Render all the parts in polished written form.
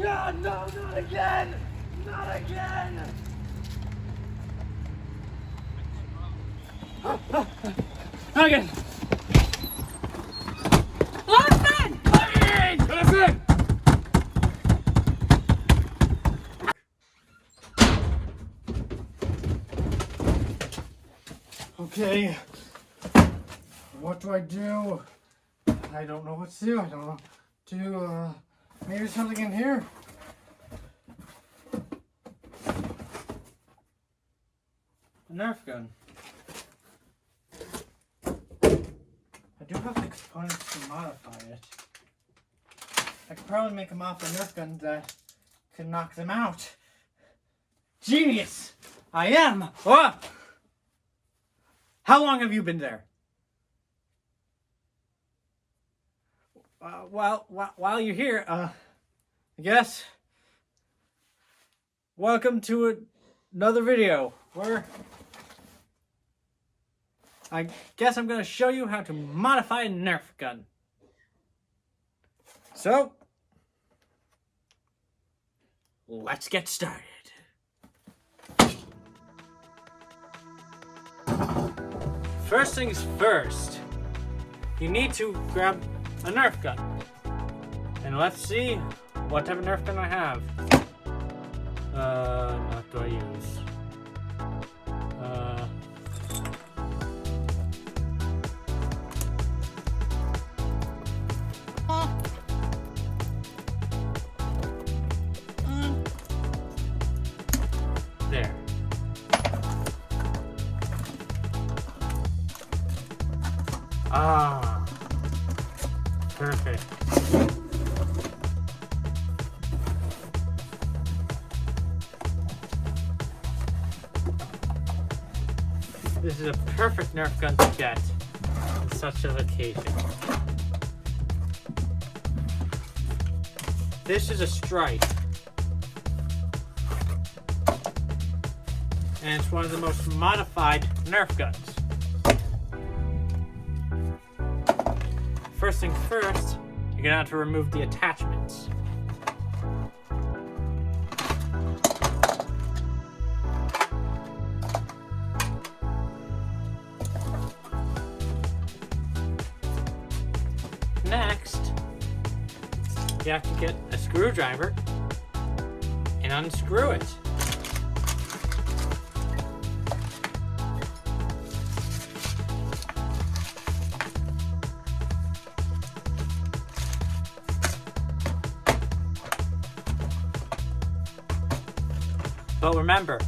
God, no, not again! Not again! Again! Listen! Listen! Okay. What do I do? I don't know what to do. I don't know. Maybe something in here? A Nerf gun. I do have the components to modify it. I could probably make them off a Nerf gun that could knock them out. Genius! I am! Oh! How long have you been there? While you're here, I guess, welcome to another video where I guess I'm going to show you how to modify a Nerf gun. So, let's get started. First things first, you need to grab a Nerf gun. And let's see what type of Nerf gun I have. What do I use? There. Ah, perfect. This is a perfect Nerf gun to get on such an occasion. This is a Strike. And it's one of the most modified Nerf guns. First things first, you're gonna have to remove the attachments. Next, you have to get a screwdriver and unscrew it. But remember,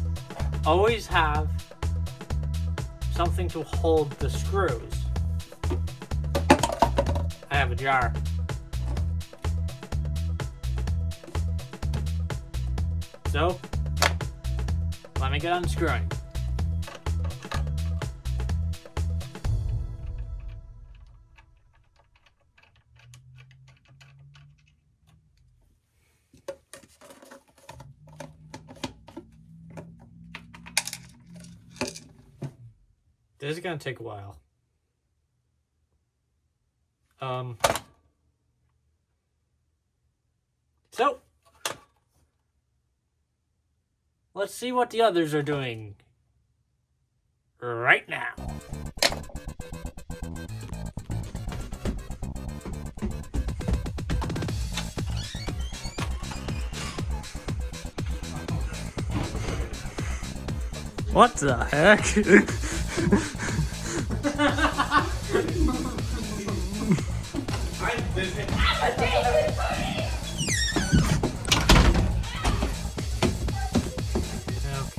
always have something to hold the screws. I have a jar. So, let me get unscrewing. This is gonna take a while. So, let's see what the others are doing right now. What the heck?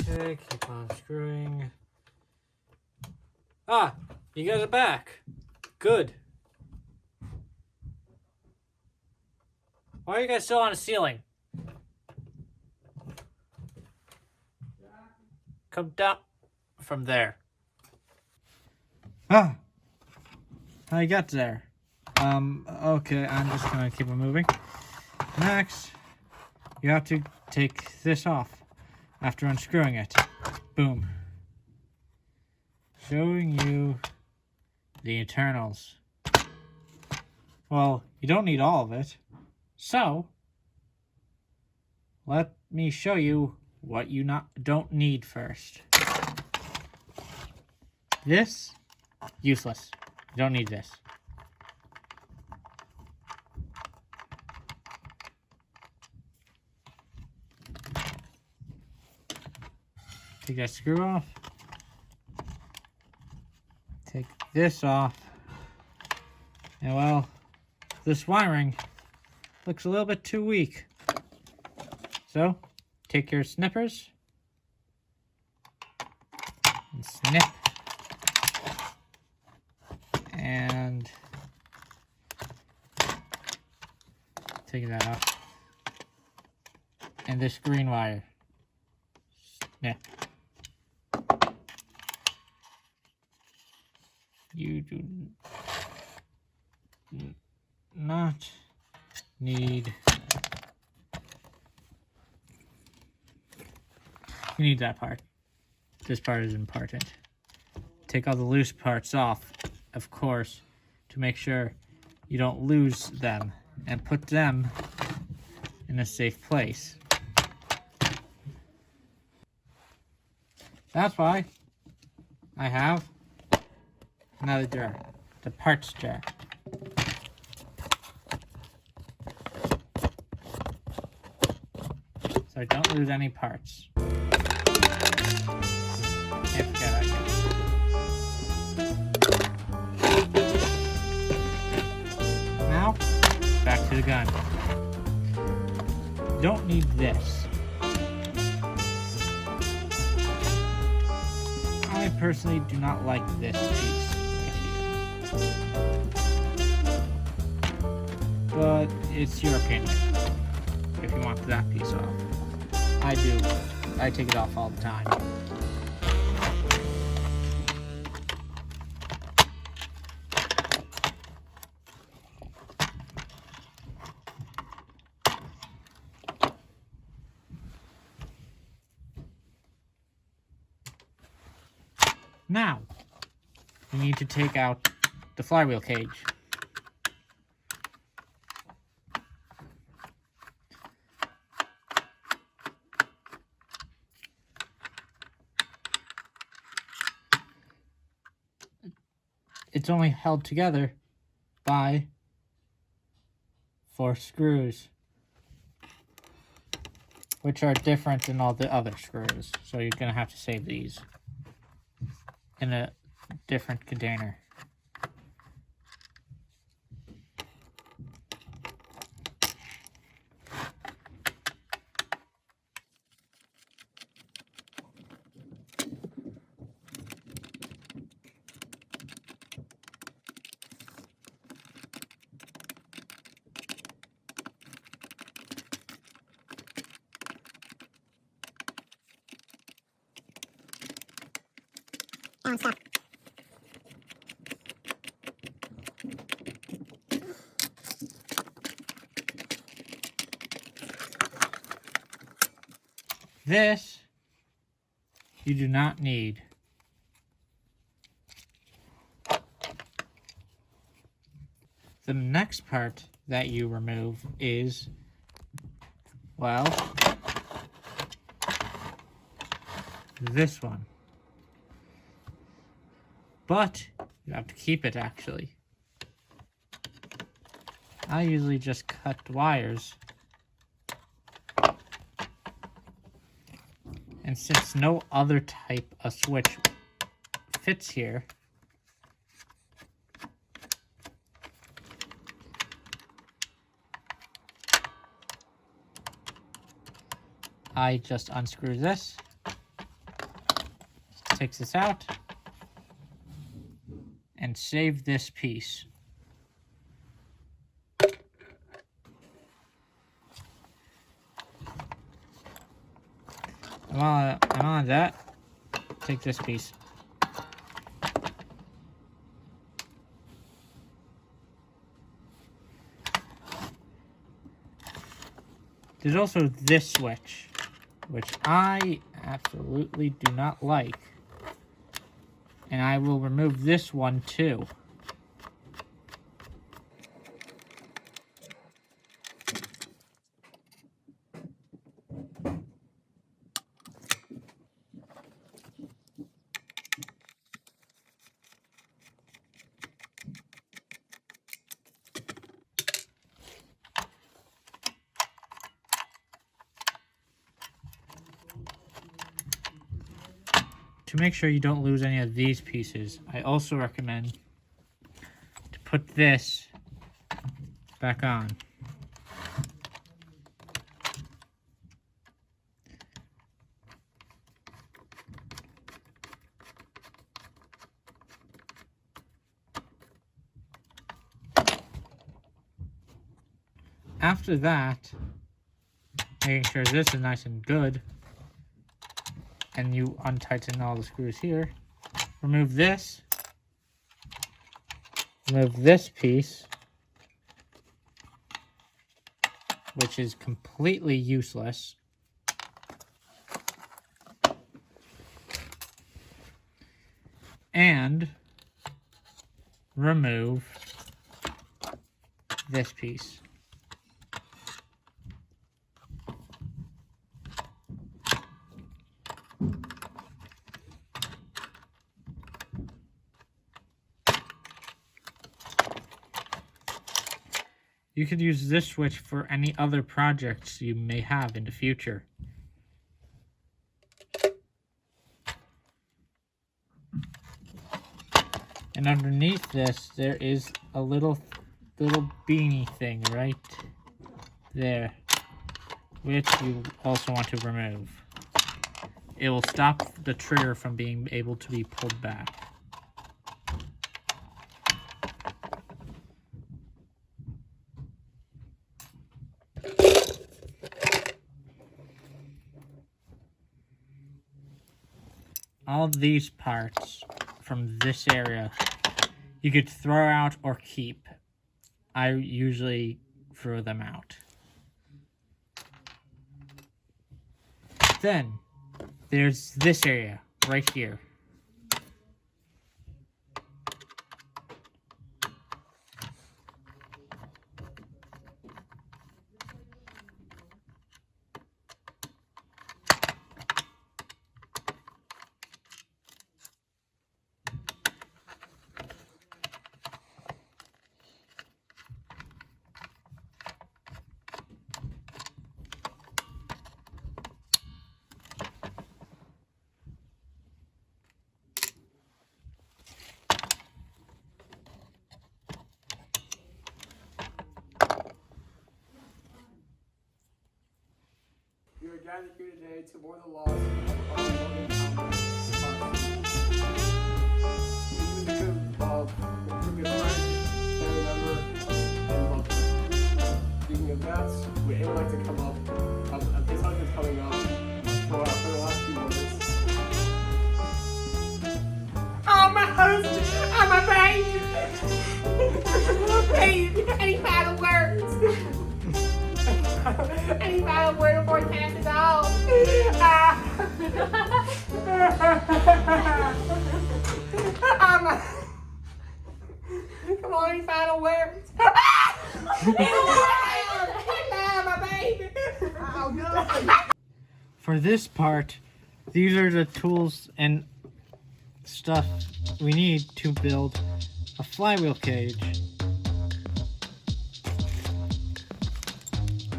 Okay, keep on screwing. Ah, you guys are back. Good. Why are you guys still on the ceiling? Come down from there. Ah, how you got there? Okay, I'm just gonna keep it moving. Next, you have to take this off after unscrewing it. Boom. Showing you the internals. Well, you don't need all of it. So, let me show you what you don't need first. This, useless. You don't need this. Take that screw off. Take this off. And well, this wiring looks a little bit too weak. So, take your snippers and snip. And take that off. And this green wire. Snip. You do not need. You need that part. This part is important. Take all the loose parts off, of course, to make sure you don't lose them, and put them in a safe place. That's why I have another jar, the parts jar. So I don't lose any parts. Can't forget I can. Now, back to the gun. Don't need this. I personally do not like this piece right here. But it's your opinion if you want that piece off. I do. I take it off all the time. Now, we need to take out the flywheel cage. It's only held together by 4 screws, which are different than all the other screws. So you're going to have to save these in a different container. Stop. This you do not need. The next part that you remove is, well, this one. But you have to keep it, actually. I usually just cut wires. And since no other type of switch fits here, I just unscrew this, takes this out, and save this piece. I'm on that. Take this piece. There's also this switch, which I absolutely do not like. And I will remove this one too. to make sure you don't lose any of these pieces, I also recommend to put this back on. After that, making sure this is nice and good, and you untighten all the screws here. Remove this piece, which is completely useless. And remove this piece. You could use this switch for any other projects you may have in the future. And underneath this, there is a little beanie thing right there, which you also want to remove. It will stop the trigger from being able to be pulled back. All these parts from this area you could throw out or keep. I usually throw them out. Then there's this area right here. We are gathered here today to mourn the loss of our beloved comrade, of a good friend, family member, and loved one. Speaking of that, we would like to come up, his husband's coming up for the last few moments. Oh, my husband! Oh, my baby! Please, any final words? Any final word before he passes out? Come on, any final words? My baby! Oh, no. For this part, these are the tools and stuff we need to build a flywheel cage.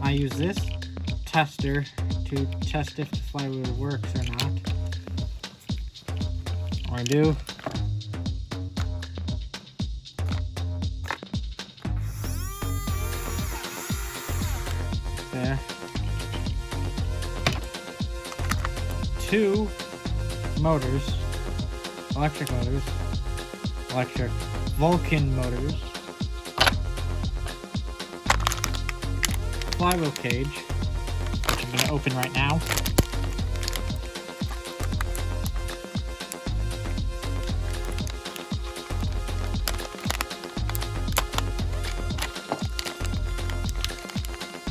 I use this tester to test if the flywheel works or not. Or I do. There. 2 motors, electric Vulcan moters, flywheel cage, which I'm going to open right now.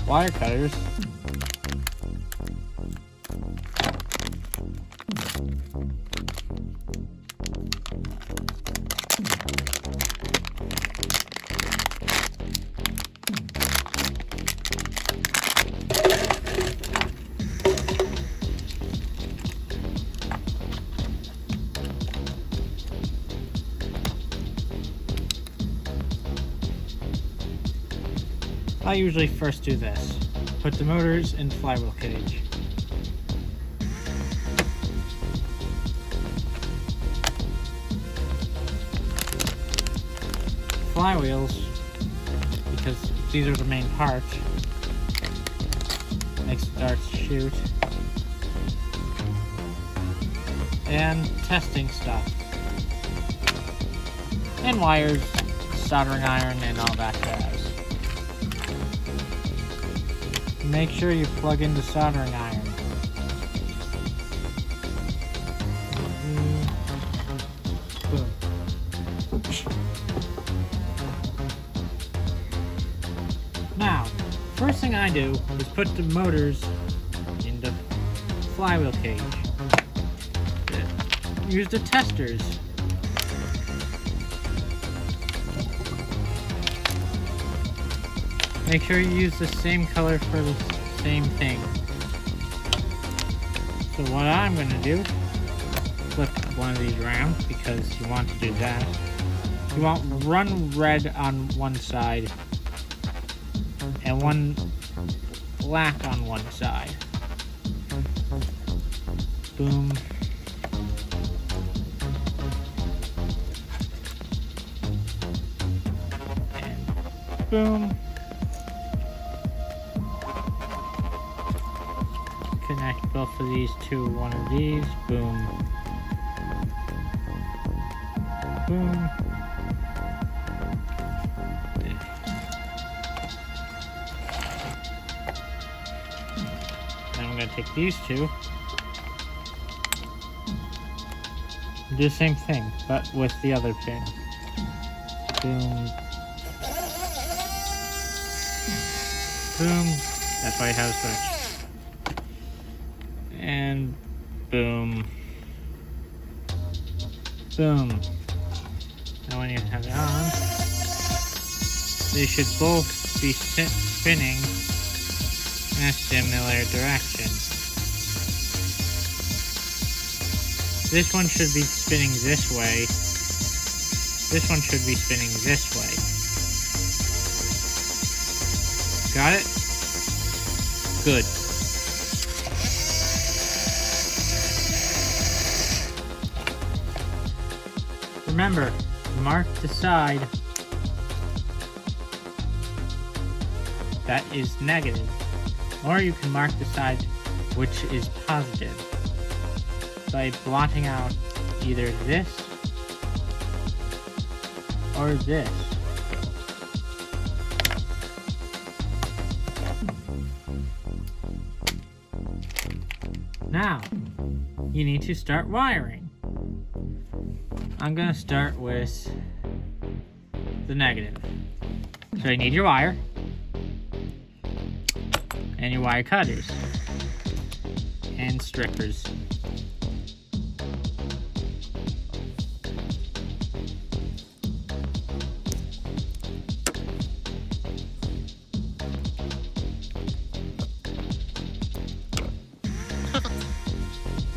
Wire cutters. I usually first do this. Put the motors in the flywheel cage. flywheels, because these are the main parts. Makes the darts shoot. And testing stuff. And wires, soldering iron, and all that jazz. Make sure you plug in the soldering iron. Boom. Now, first thing I do is put the motors in the flywheel cage. Use the testers. Make sure you use the same color for the same thing. So what I'm going to do, flip one of these around because you want to do that. You want one red on one side and one black on one side. Boom. And boom. Connect both of these to one of these. Boom. Boom. Now I'm going to take these two. Do the same thing, but with the other pin. Boom. Boom. That's why I have a switch. And boom. Boom. Now when you have it on, they should both be spinning in a similar direction. This one should be spinning this way. This one should be spinning this way. Got it? Good. Remember, mark the side that is negative, or you can mark the side which is positive by blotting out either this or this. Now, you need to start wiring. I'm going to start with the negative. So you need your wire and your wire cutters and strippers.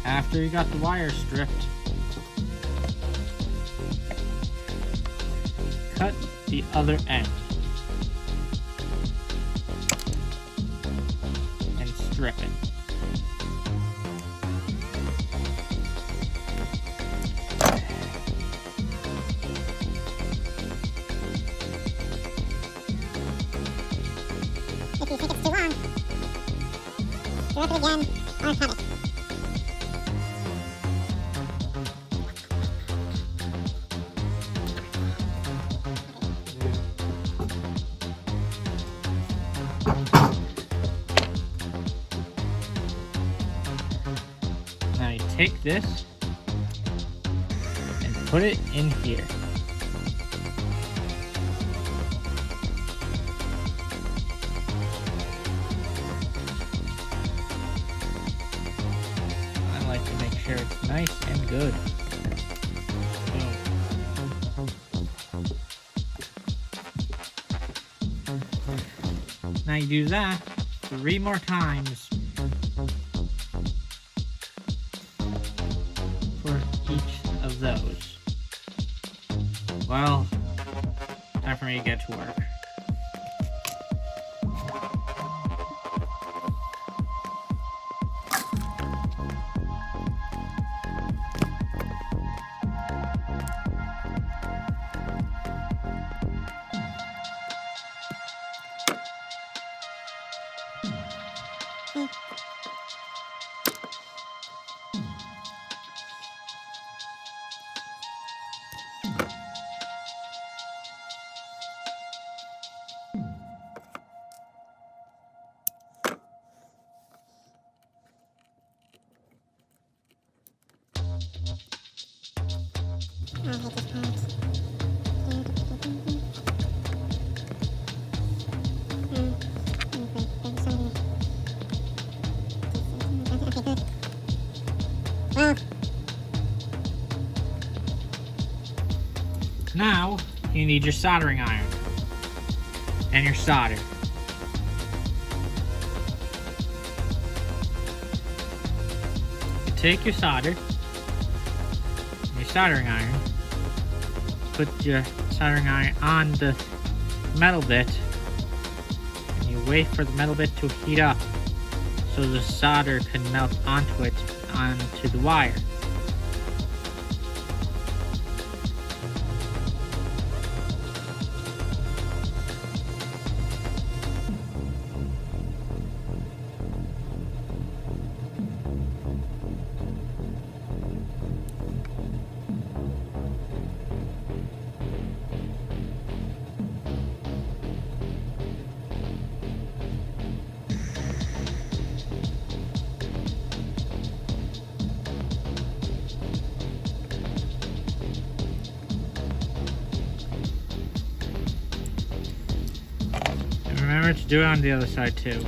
After you got the wire stripped, cut the other end and strip it. If you think it's too long, strip it again or cut it. Now you take this and put it in here. I like to make sure it's nice and good. Now you do that 3 more times for each of those. Well, time for me to get to work. need your soldering iron and your solder. You take your solder, your soldering iron, put your soldering iron on the metal bit, and you wait for the metal bit to heat up so the solder can melt onto it, onto the wire. Remember to do it on the other side too.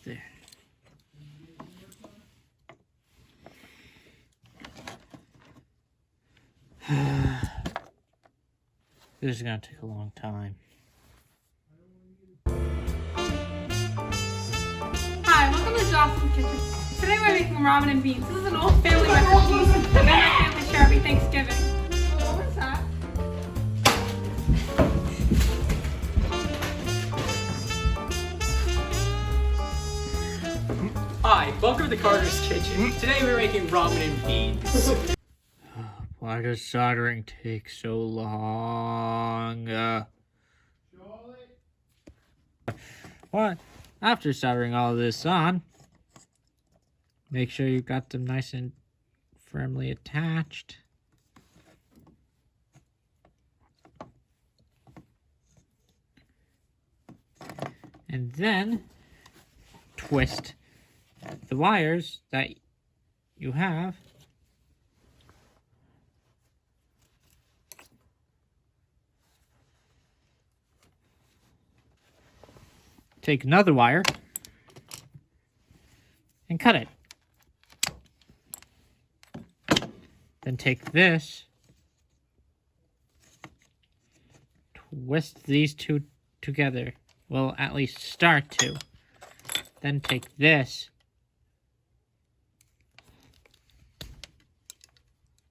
There. This is gonna take a long time. Hi, welcome to Jocelyn's Kitchen. Today we're making ramen and beans. This is an old family recipe that me and my family share every Thanksgiving. Oh, what is that? Hi, welcome to Carter's Kitchen. Today we're making ramen and beans. Why does soldering take so long? What? After soldering all this on, make sure you got them nice and firmly attached. And then twist the wires that you have take another wire and cut it. Then take this, twist these two together. Well, at least start to. Then take this,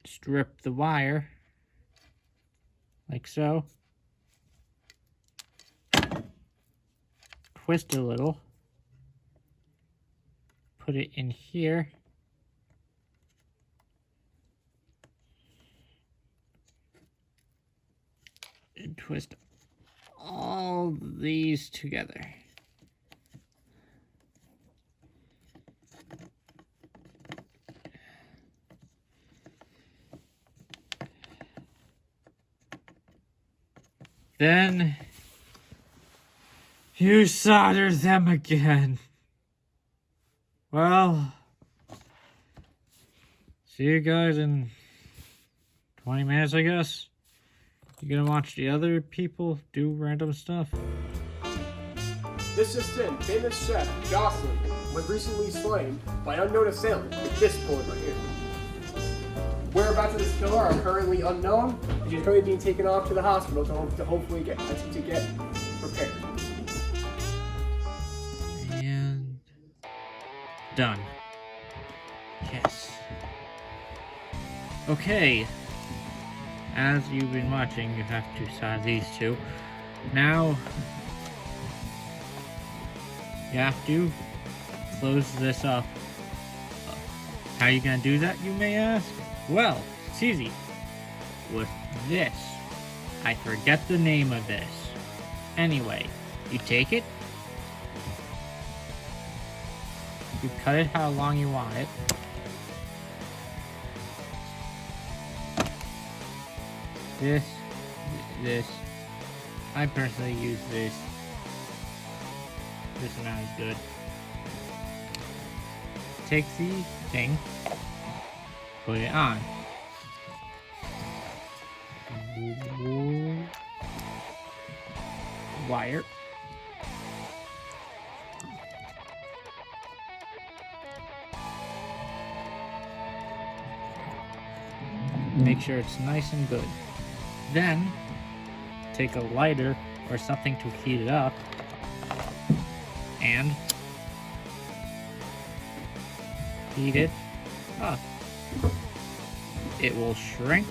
strip the wire, like so. Twist a little, put it in here, and twist all these together. Then you solder them again. Well, see you guys in 20 minutes, I guess. You gonna watch the other people do random stuff? This just in, famous chef Jocelyn was recently slain by an unknown assailant with this bullet right here. Whereabouts of this killer are currently unknown, and she's currently being taken off to the hospital to hopefully get repaired. And done. Yes. Okay. As you've been watching, you have to solve these two. Now, you have to close this up. How are you gonna do that, you may ask? Well, it's easy. With this. I forget the name of this. Anyway, you take it. You cut it how long you want it. This. I personally use this. This amount is good. Take the thing, put it on. Wire. Make sure it's nice and good. Then, take a lighter or something to heat it up, and heat it up. It will shrink.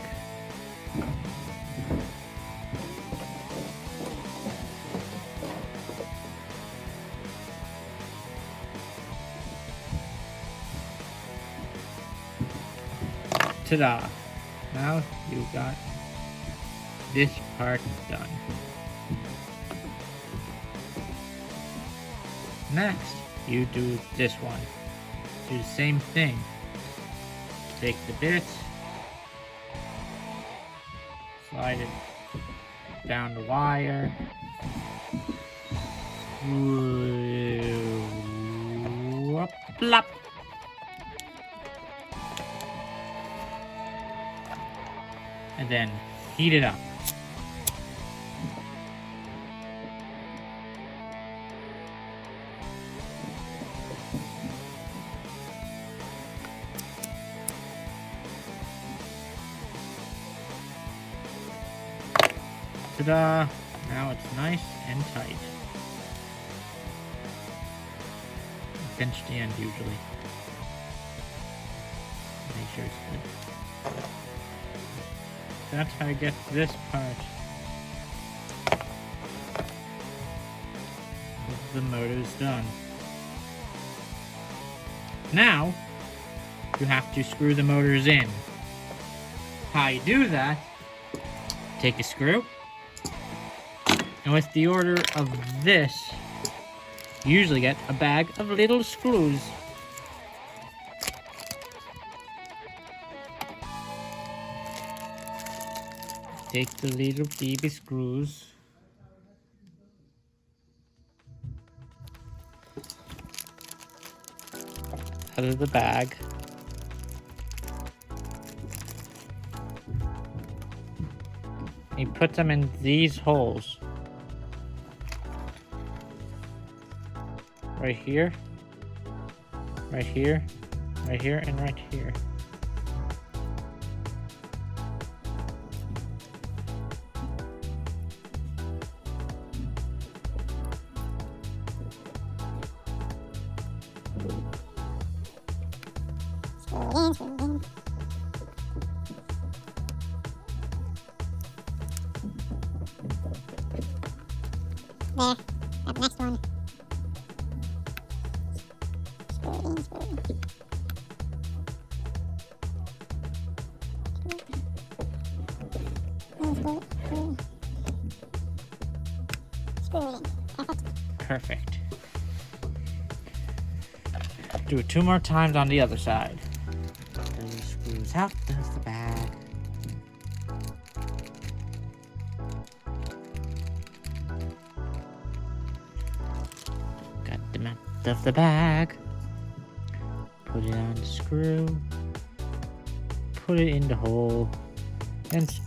Ta-da! Now you got this part done. Next, you do this one. Do the same thing. Take the bit, slide it down the wire. Plop. And then heat it up. Ta-da! Now it's nice and tight. Pinch the end usually. Make sure it's good. That's how I get this part of the motors done. Now, you have to screw the motors in. How you do that, take a screw, and with the order of this, you usually get a bag of little screws. Take the little baby screws. Out of the bag. You put them in these holes. Right here. Right here. Right here and right here. There, that next one. Screw it in, screw it in. Screw it in. Perfect. Perfect. Do it 2 more times on the other side. There's the screws out, there's the bag. Got them out of the bag. Put it on the screw. Put it in the hole. And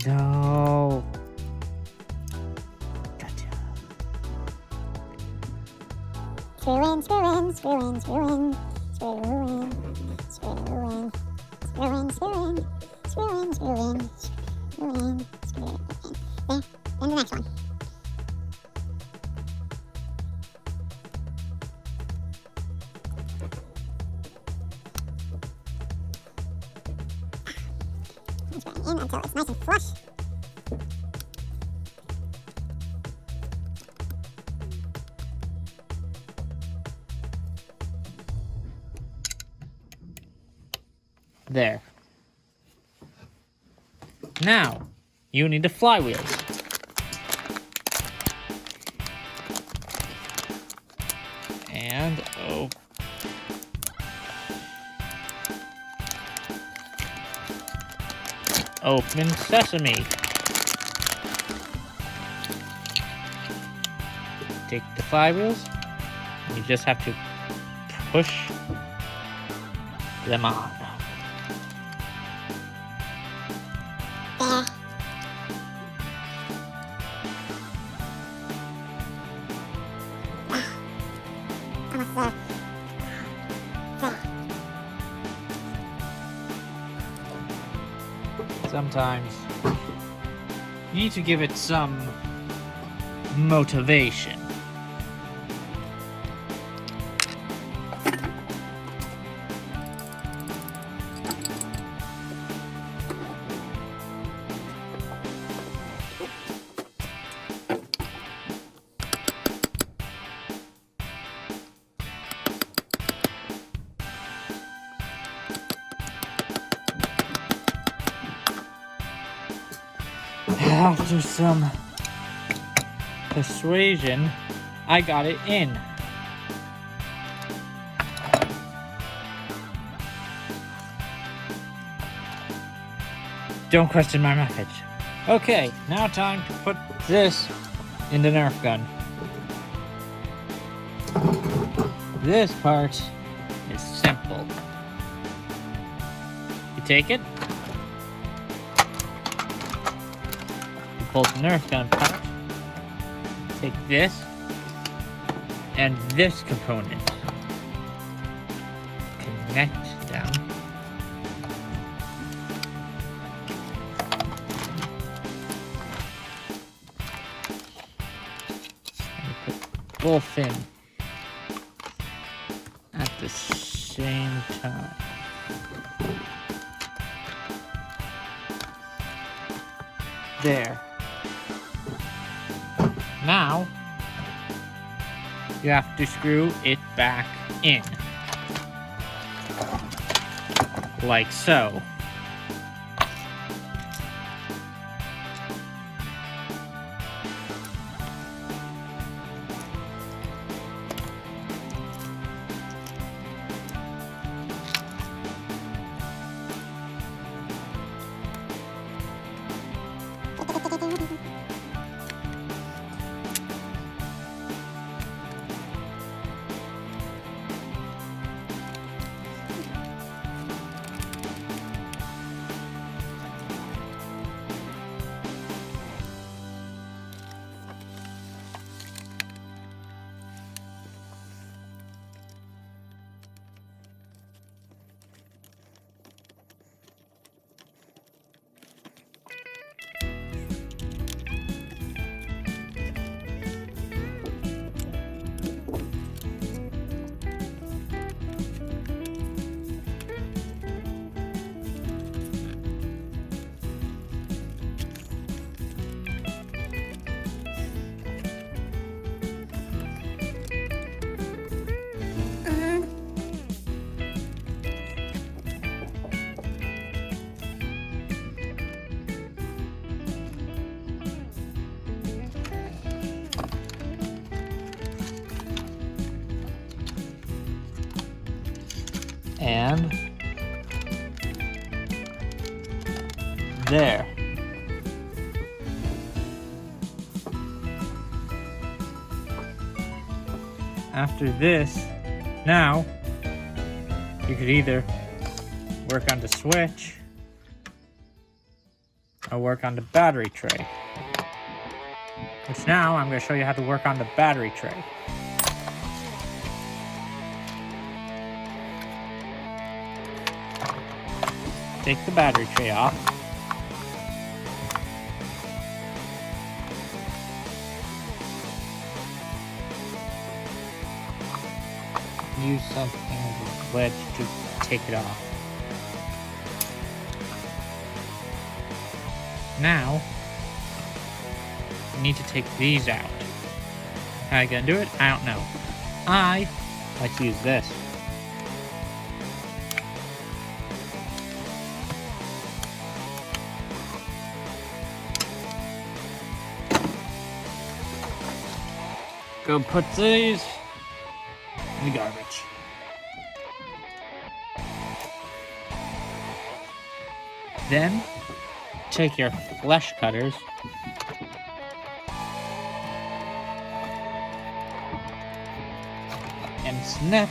no. Gotcha. Screw in, screw in, screw in, screw in, screw in, screw in, screw in, screw in, screw in, screw in, screw in, screw in. There, and the next one. It's going in until it's nice and flush. There. Now, you need the flywheels. And, oh. Open sesame. Take the flywheels. You just have to push them on. There. Almost there. There. Sometimes you need to give it some motivation. After some persuasion, I got it in. Don't question my method. Okay, now time to put this in the Nerf gun. This part is simple. You take it, pull the Nerf gun pouch, take this and this component, connect them, and put both in at the same time. There. Now, you have to screw it back in. Like so. And there. After this, now you could either work on the switch or work on the battery tray. Which now I'm going to show you how to work on the battery tray. take the battery tray off. Use something with a wedge to take it off. Now, you need to take these out. How you gonna do it? I don't know. I like to use this. Go put these in the garbage. Then, take your flesh cutters and snip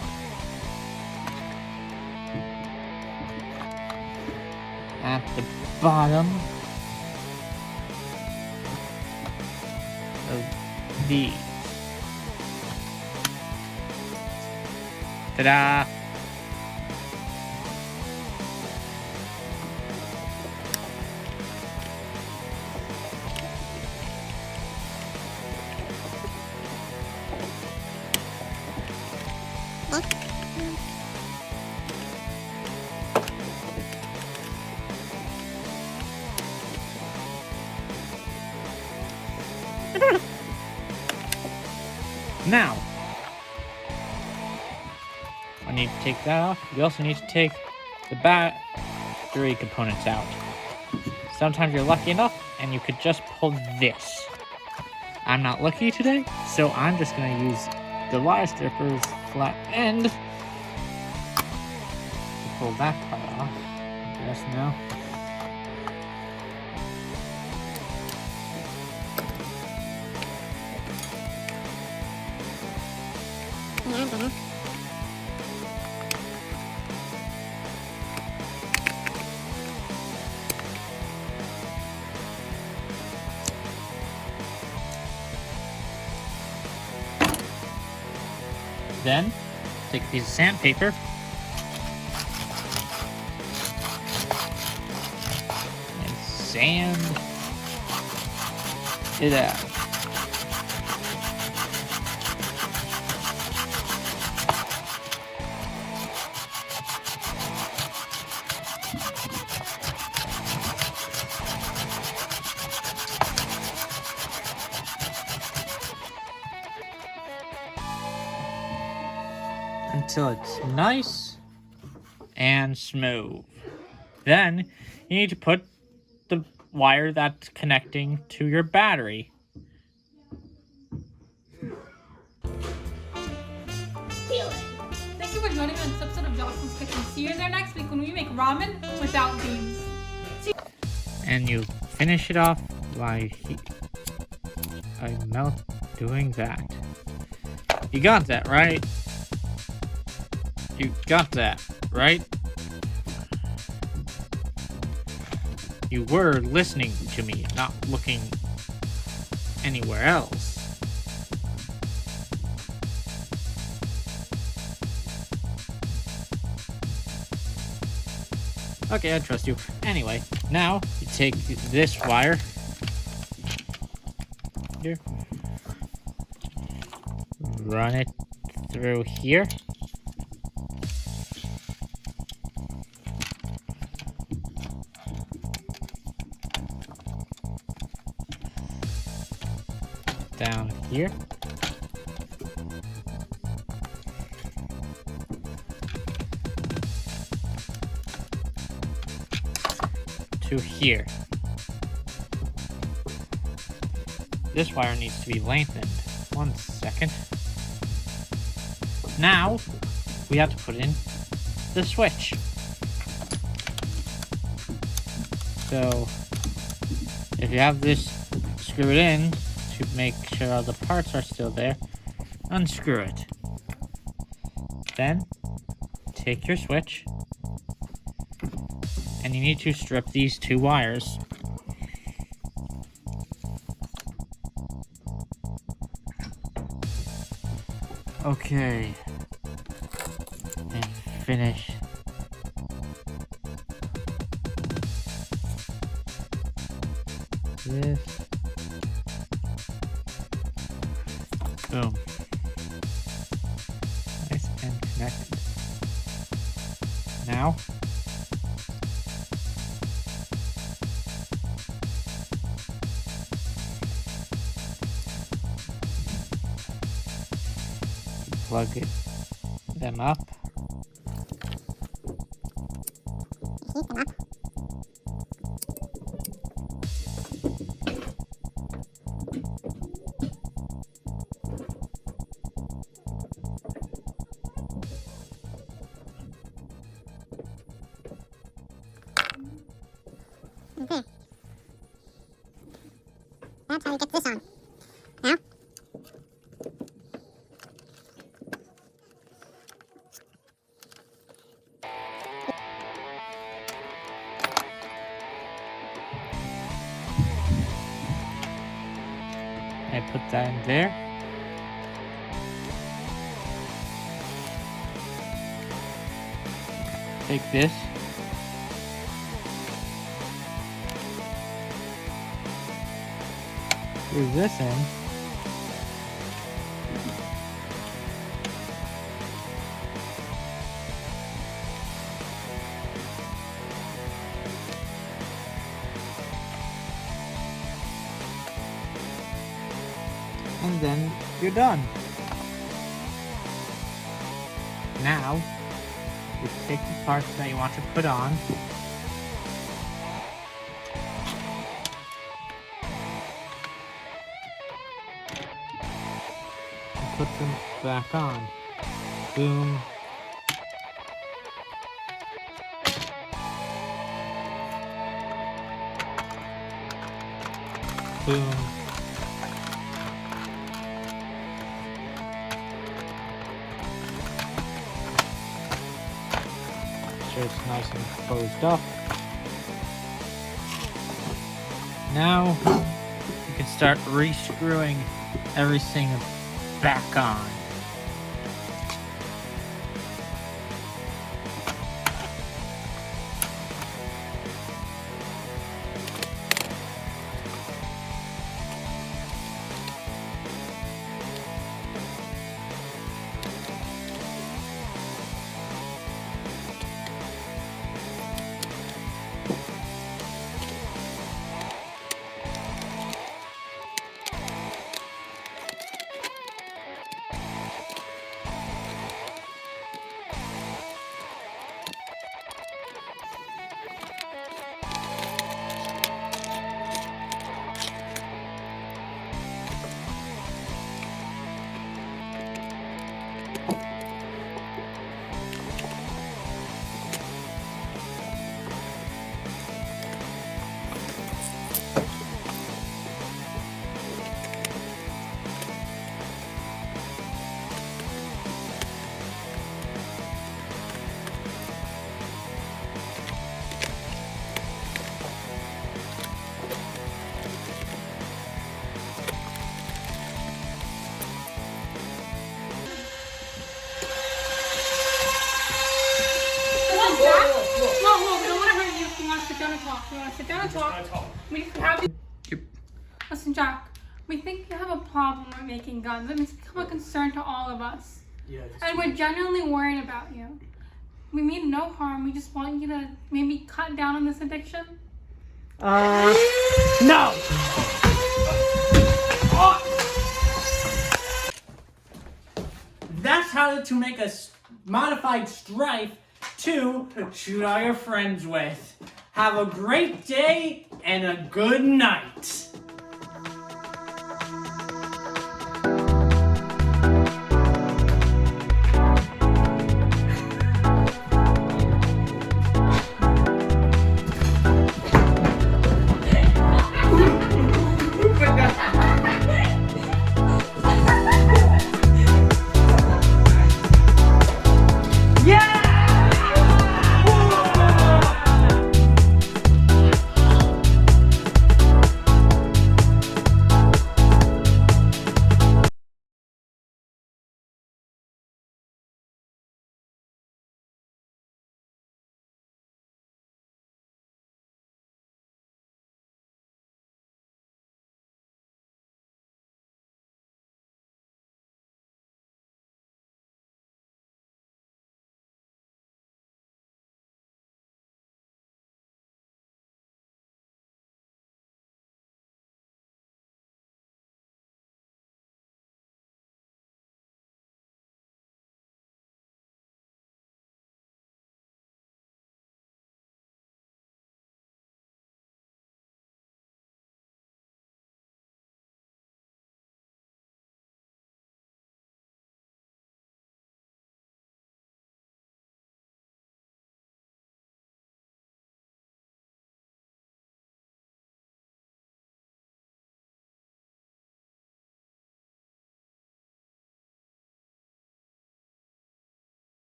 at the bottom of these. Ta-da! Now, I need to take that off. We also need to take the battery components out. Sometimes you're lucky enough and you could just pull this. I'm not lucky today, so I'm just going to use the wire stripper's flat end to pull that part off. Yes, now. Yeah, I'm gonna. Then, take a piece of sandpaper and sand it out. Until it's nice and smooth. Then you need to put the wire that's connecting to your battery. Thank you for joining me on this episode of Jocelyn's Kitchen. See you there next week when we make ramen without beans. And you finish it off by doing that. You got that, right? You got that, right? You were listening to me, not looking anywhere else. Okay, I trust you. Anyway, now you take this wire here, run it through here. Down here. To here. This wire needs to be lengthened. 1 second. Now, we have to put in the switch. So, if you have this screwed in, to make sure all the parts are still there, unscrew it. Then, take your switch, and you need to strip these 2 wires. Okay. And finish this. Boom. Nice and connected. Now, plug them up. Heat them up. Okay. That's how you get this on. Now. I put that in there. Take this. Screw this in. And then you're done. Now, you take the parts that you want to put on. And put them back on. Boom. Boom. It's nice and closed up. Now you can start re-screwing everything back on. sit down and talk. We have. Yep. Listen, Jack. We think you have a problem with making guns. It's become a concern to all of us. Yeah. And we're genuinely worried about you. We mean no harm. We just want you to maybe cut down on this addiction. No! That's how to make a modified strife to shoot all your friends with. Have a great day and a good night.